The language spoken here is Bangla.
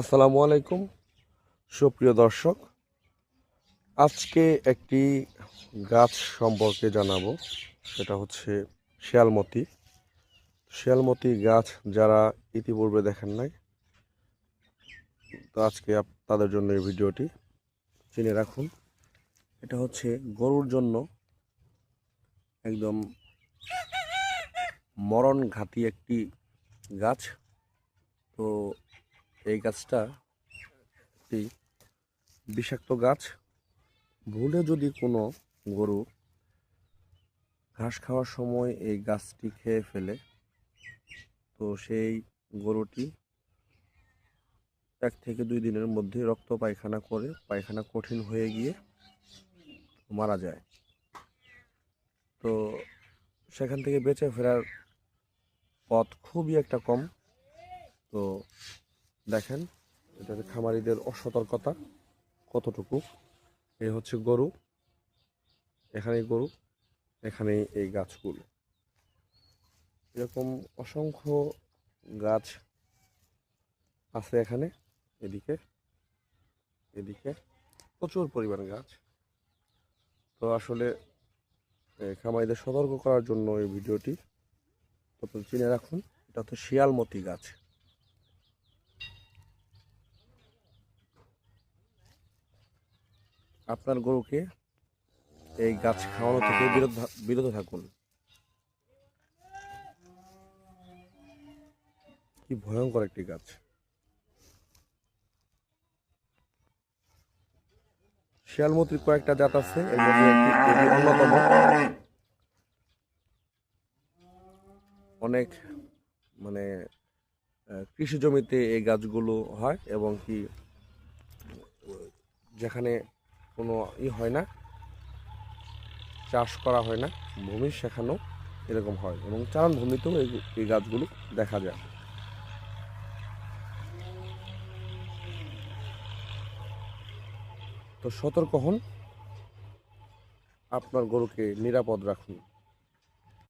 আসসালামু আলাইকুম সুপ্রিয় দর্শক। আজকে একটি গাছ সম্পর্কে জানাবো, সেটা হচ্ছে শিয়ালমতি। শিয়ালমতি গাছ যারা ইতিপূর্বে দেখেন নাই, তো আজকে তাদের জন্য এই ভিডিওটি। চিনে রাখুন, এটা হচ্ছে গরুর জন্য একদম মরণ ঘাতী একটি গাছ। তো এই গাছটা একটি বিষাক্ত গাছ। ভুলে যদি কোনো গরু ঘাস খাওয়ার সময় এই গাছটি খেয়ে ফেলে, তো সেই গরুটি 1 থেকে 2 দিনের মধ্যে রক্ত পায়খানা করে পায়খানা কঠিন হয়ে গিয়ে মারা যায়। তো সেখান থেকে বেঁচে ফেরার পথ খুবই একটা কম। তো দেখেন, এটা খামারিদের অসতর্কতা কতটুকু। এই হচ্ছে গরু, এখানেই গরু, এখানেই এই গাছগুলো। এরকম অসংখ্য গাছ আছে এখানে, এদিকে এদিকে প্রচুর পরিমাণ গাছ। তো আসলে খামারিদের সতর্ক করার জন্য এই ভিডিওটি। তো চিনে রাখুন, এটা হচ্ছে শিয়ালমতি গাছ। আপনার গরুকে এই গাছ খাওয়ানো থেকে বিরত থাকুন। কি ভয়ঙ্কর একটি গাছ! শিয়ালমতির কয়েকটা জাত আছে, এর মধ্যে এটি অন্যতম। অনেক মানে কৃষি জমিতে এই গাছগুলো হয়, এবং কি যেখানে কোনো হয় না, চাষ করা হয় না ভূমি, সেখানেও এরকম হয়, এবং চারণ ভূমিতেও এই গাছগুলো দেখা যায়। তো সতর্ক হন, আপনার গরুকে নিরাপদ রাখুন।